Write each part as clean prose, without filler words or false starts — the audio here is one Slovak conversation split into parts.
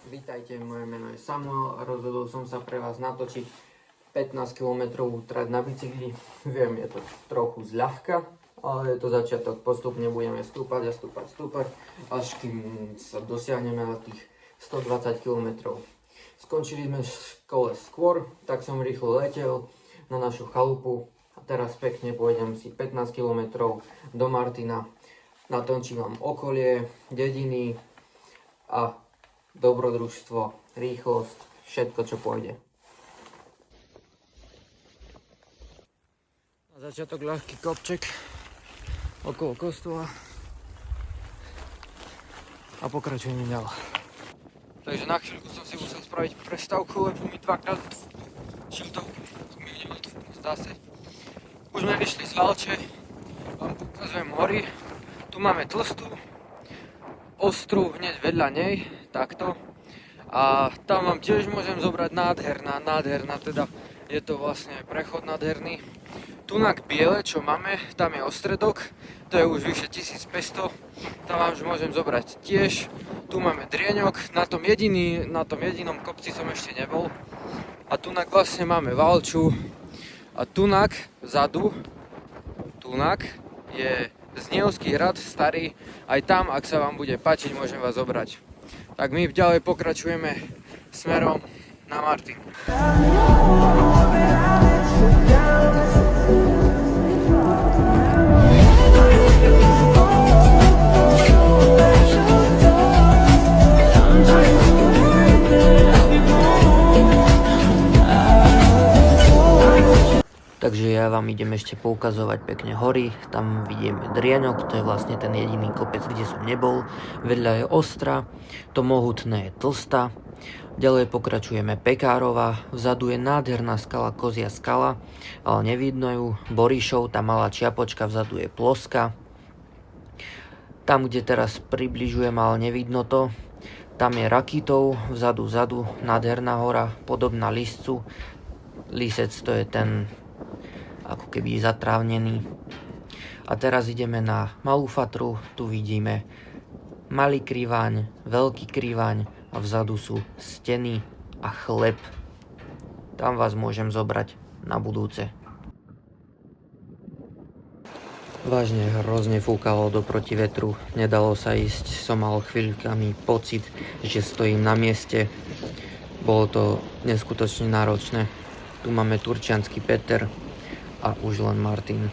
Vítajte, moje meno je Samuel a rozhodol som sa pre vás natočiť 15 km trať na bicykli. Viem, je to trochu zľahka, ale je to začiatok. Postupne budeme stúpať, až kým sa dosiahneme na tých 120 km. Skončili sme v škole skôr, tak som rýchlo letel na našu chalupu a teraz pekne pôjdem si 15 km do Martina. Natočím vám okolie, dediny a dobrodružstvo, rýchlosť, všetko čo pôjde. Na začiatok ľahký kopček okolo kostola a pokračujeme ďalej. Takže na chvíľku som si musel spraviť prestávku, lebo mi dvakrát šiltovku mi nemal tu, zdá sa. Už sme vyšli z Valče, vám ukazujem hory. Tu máme tlstú, ostrú hneď vedľa nej, takto. A tam vám tiež môžem zobrať nádherná, teda je to vlastne prechod nádherný. Tunak biele, čo máme, tam je ostredok, to je už vyše 1500, tam vám už môžem zobrať tiež. Tu máme Drieňok, na tom jedinom kopci som ešte nebol. A tunak vlastne máme Valču a tunak vzadu, tunak je Znievský hrad starý, aj tam, ak sa vám bude páčiť, môžem vás zobrať. Tak my ďalej pokračujeme smerom na Martin. Takže ja vám idem ešte poukazovať pekne hory, tam vidíme Drieňok, to je vlastne ten jediný kopec, kde som nebol, vedľa je Ostra, to mohutné je Tlsta, ďalej pokračujeme Pekárova, vzadu je nádherná skala Kozia skala, ale nevidno ju, Borišov, tá malá čiapočka vzadu je ploska, tam kde teraz približujem, ale nevidno to, tam je Rakitov, vzadu, nádherná hora, podobná Liscu, Lisec to je ten ako keby zatrávnený. A teraz ideme na Malú Fatru, tu vidíme Malý Kriváň, Veľký Kriváň a vzadu sú steny a chleb. Tam vás môžem zobrať na budúce. Vážne hrozne fúkalo do protivetru, nedalo sa ísť, som mal chvíľkami pocit, že stojím na mieste. Bolo to neskutočne náročné. Tu máme Turčiansky Peter a už len Martin.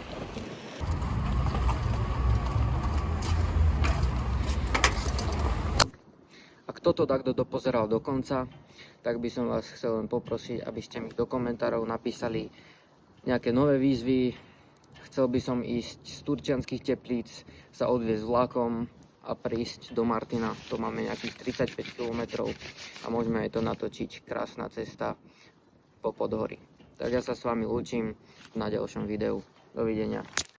Ak toto takto dopozeral do konca, tak by som vás chcel len poprosiť, aby ste mi do komentárov napísali nejaké nové výzvy. Chcel by som ísť z Turčianskych Teplíc, sa odviezť vlakom a prísť do Martina. To máme nejakých 35 km a môžeme aj to natočiť. Krásna cesta po podhorí. Tak ja sa s vami lúčim na ďalšom videu. Dovidenia.